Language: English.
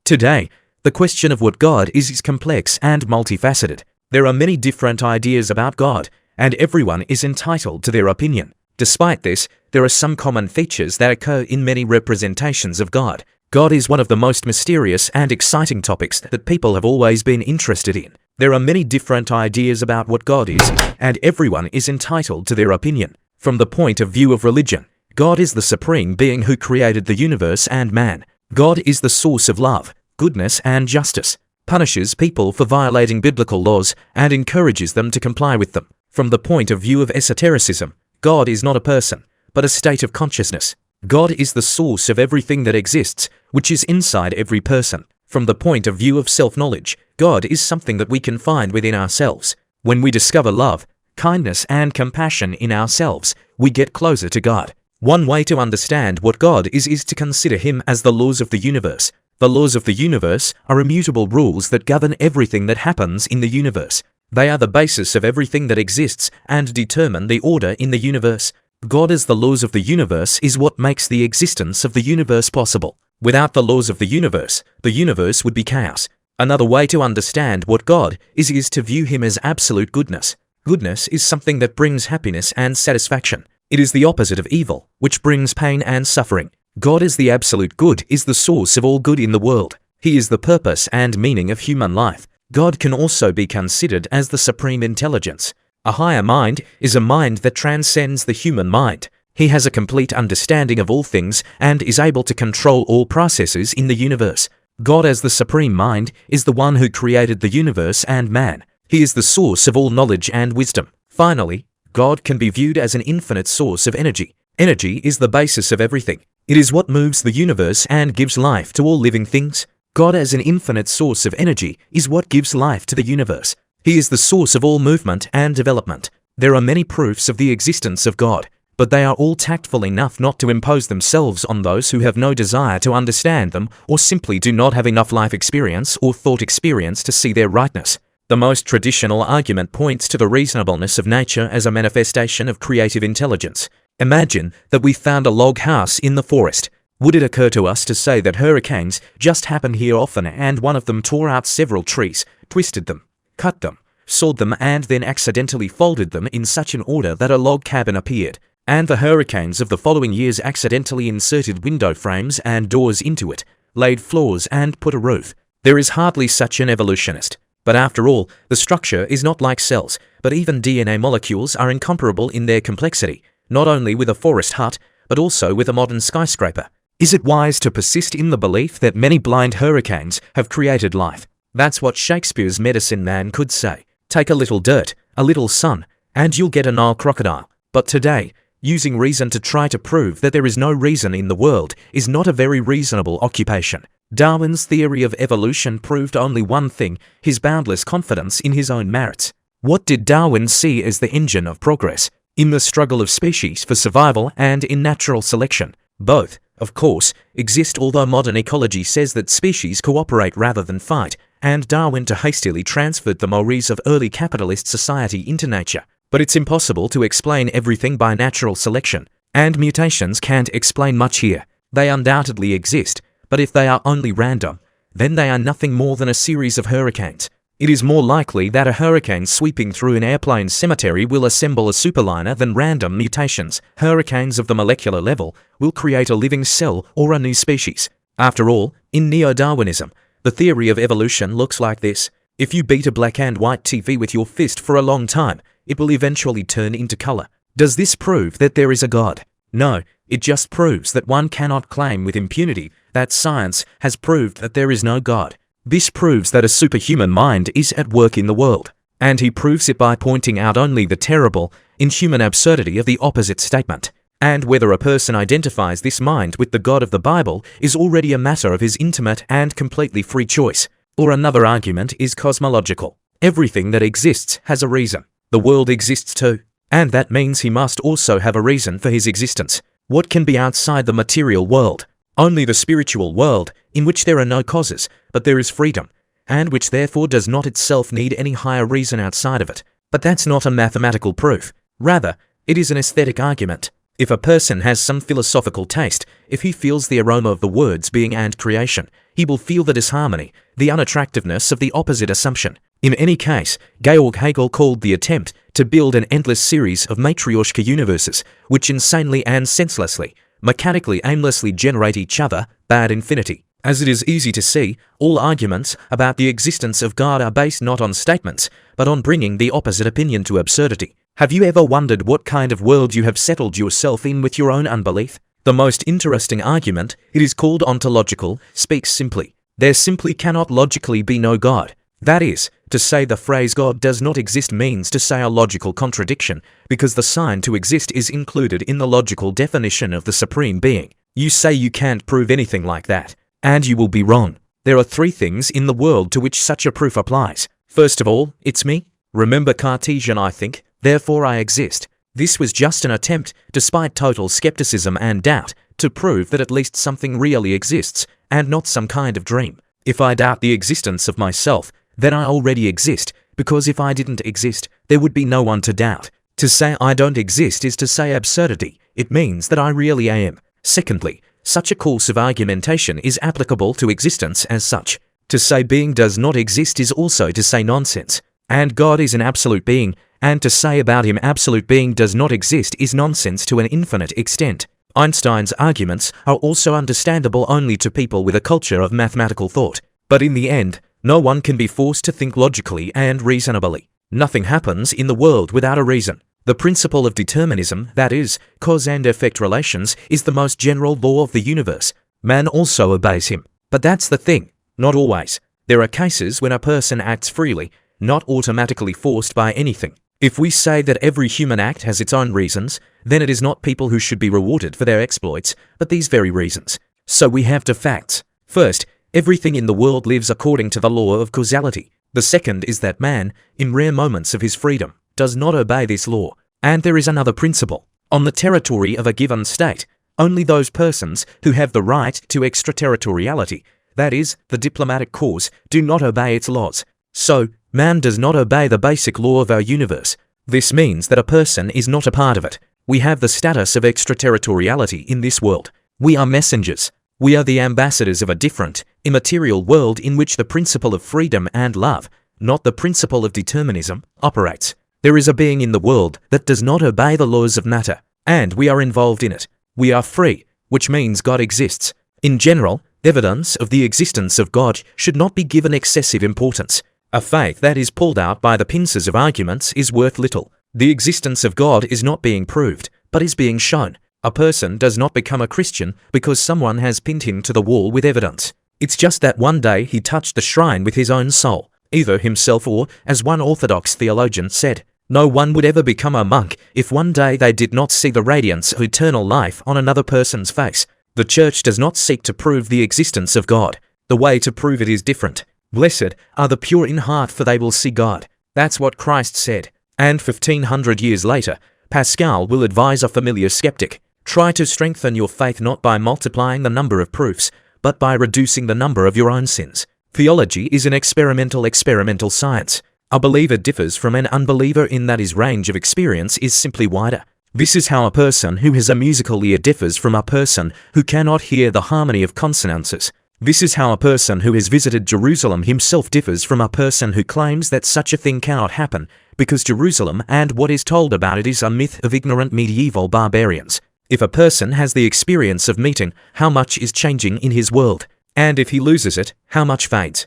Today, the question of what God is complex and multifaceted. There are many different ideas about God, and everyone is entitled to their opinion. Despite this, there are some common features that occur in many representations of God. God is one of the most mysterious and exciting topics that people have always been interested in. There are many different ideas about what God is, and everyone is entitled to their opinion. From the point of view of religion, God is the supreme being who created the universe and man. God is the source of love, goodness, and justice, punishes people for violating biblical laws, and encourages them to comply with them. From the point of view of esotericism, God is not a person, but a state of consciousness. God is the source of everything that exists, which is inside every person. From the point of view of self-knowledge, God is something that we can find within ourselves. When we discover love, kindness, and compassion in ourselves, we get closer to God. One way to understand what God is to consider Him as the laws of the universe. The laws of the universe are immutable rules that govern everything that happens in the universe. They are the basis of everything that exists and determine the order in the universe. God as the laws of the universe is what makes the existence of the universe possible. Without the laws of the universe would be chaos. Another way to understand what God is to view Him as absolute goodness. Goodness is something that brings happiness and satisfaction. It is the opposite of evil, which brings pain and suffering. God as the absolute good is the source of all good in the world. He is the purpose and meaning of human life. God can also be considered as the supreme intelligence. A higher mind is a mind that transcends the human mind. He has a complete understanding of all things and is able to control all processes in the universe. God as the supreme mind is the one who created the universe and man. He is the source of all knowledge and wisdom. Finally, God can be viewed as an infinite source of energy. Energy is the basis of everything. It is what moves the universe and gives life to all living things. God as an infinite source of energy is what gives life to the universe. He is the source of all movement and development. There are many proofs of the existence of God, but they are all tactful enough not to impose themselves on those who have no desire to understand them or simply do not have enough life experience or thought experience to see their rightness. The most traditional argument points to the reasonableness of nature as a manifestation of creative intelligence. Imagine that we found a log house in the forest. Would it occur to us to say that hurricanes just happen here often and one of them tore out several trees, twisted them, cut them, sawed them, and then accidentally folded them in such an order that a log cabin appeared, and the hurricanes of the following years accidentally inserted window frames and doors into it, laid floors, and put a roof? There is hardly such an evolutionist. But after all, the structure is not like cells, but even DNA molecules are incomparable in their complexity, not only with a forest hut, but also with a modern skyscraper. Is it wise to persist in the belief that many blind hurricanes have created life? That's what Shakespeare's medicine man could say. Take a little dirt, a little sun, and you'll get a Nile crocodile. But today, using reason to try to prove that there is no reason in the world is not a very reasonable occupation. Darwin's theory of evolution proved only one thing: his boundless confidence in his own merits. What did Darwin see as the engine of progress? In the struggle of species for survival and in natural selection. Both, of course, exist, although modern ecology says that species cooperate rather than fight, and Darwin too hastily transferred the mores of early capitalist society into nature. But it's impossible to explain everything by natural selection, and mutations can't explain much here. They undoubtedly exist, but if they are only random, then they are nothing more than a series of hurricanes. It is more likely that a hurricane sweeping through an airplane cemetery will assemble a superliner than random mutations. Hurricanes of the molecular level will create a living cell or a new species. After all, in Neo-Darwinism, the theory of evolution looks like this. If you beat a black and white TV with your fist for a long time, it will eventually turn into color. Does this prove that there is a God? No, it just proves that one cannot claim with impunity that science has proved that there is no God. This proves that a superhuman mind is at work in the world, and he proves it by pointing out only the terrible, inhuman absurdity of the opposite statement. And whether a person identifies this mind with the God of the Bible is already a matter of his intimate and completely free choice. Or another argument is cosmological. Everything that exists has a reason. The world exists too, and that means he must also have a reason for his existence. What can be outside the material world? Only the spiritual world, in which there are no causes, but there is freedom, and which therefore does not itself need any higher reason outside of it. But that's not a mathematical proof. Rather, it is an aesthetic argument. If a person has some philosophical taste, if he feels the aroma of the words being and creation, he will feel the disharmony, the unattractiveness of the opposite assumption. In any case, Georg Hegel called the attempt to build an endless series of Matryoshka universes, which insanely and senselessly, mechanically aimlessly generate each other, bad infinity. As it is easy to see, all arguments about the existence of God are based not on statements, but on bringing the opposite opinion to absurdity. Have you ever wondered what kind of world you have settled yourself in with your own unbelief? The most interesting argument, it is called ontological, speaks simply. There simply cannot logically be no God. That is, to say the phrase God does not exist means to say a logical contradiction, because the sign to exist is included in the logical definition of the Supreme Being. You say you can't prove anything like that, and you will be wrong. There are three things in the world to which such a proof applies. First of all, it's me. Remember Cartesian I think, therefore I exist. This was just an attempt, despite total skepticism and doubt, to prove that at least something really exists, and not some kind of dream. If I doubt the existence of myself, then I already exist, because if I didn't exist, there would be no one to doubt. To say I don't exist is to say absurdity. It means that I really am. Secondly, such a course of argumentation is applicable to existence as such. To say being does not exist is also to say nonsense. And God is an absolute being, and to say about him absolute being does not exist is nonsense to an infinite extent. Einstein's arguments are also understandable only to people with a culture of mathematical thought. But in the end, no one can be forced to think logically and reasonably. Nothing happens in the world without a reason. The principle of determinism, that is, cause and effect relations, is the most general law of the universe. Man also obeys him. But that's the thing, not always. There are cases when a person acts freely, not automatically forced by anything. If we say that every human act has its own reasons, then it is not people who should be rewarded for their exploits, but these very reasons. So we have two facts. First, everything in the world lives according to the law of causality. The second is that man, in rare moments of his freedom, does not obey this law. And there is another principle. On the territory of a given state, only those persons who have the right to extraterritoriality, that is, the diplomatic cause, do not obey its laws. So, man does not obey the basic law of our universe. This means that a person is not a part of it. We have the status of extraterritoriality in this world. We are messengers. We are the ambassadors of a different, immaterial world in which the principle of freedom and love, not the principle of determinism, operates. There is a being in the world that does not obey the laws of matter, and we are involved in it. We are free, which means God exists. In general, evidence of the existence of God should not be given excessive importance. A faith that is pulled out by the pincers of arguments is worth little. The existence of God is not being proved, but is being shown. A person does not become a Christian because someone has pinned him to the wall with evidence. It's just that one day he touched the shrine with his own soul, either himself or, as one Orthodox theologian said, no one would ever become a monk if one day they did not see the radiance of eternal life on another person's face. The Church does not seek to prove the existence of God. The way to prove it is different. Blessed are the pure in heart, for they will see God. That's what Christ said. And 1500 years later, Pascal will advise a familiar skeptic. Try to strengthen your faith not by multiplying the number of proofs, but by reducing the number of your own sins. Theology is an experimental science. A believer differs from an unbeliever in that his range of experience is simply wider. This is how a person who has a musical ear differs from a person who cannot hear the harmony of consonances. This is how a person who has visited Jerusalem himself differs from a person who claims that such a thing cannot happen, because Jerusalem and what is told about it is a myth of ignorant medieval barbarians. If a person has the experience of meeting, how much is changing in his world? And if he loses it, how much fades?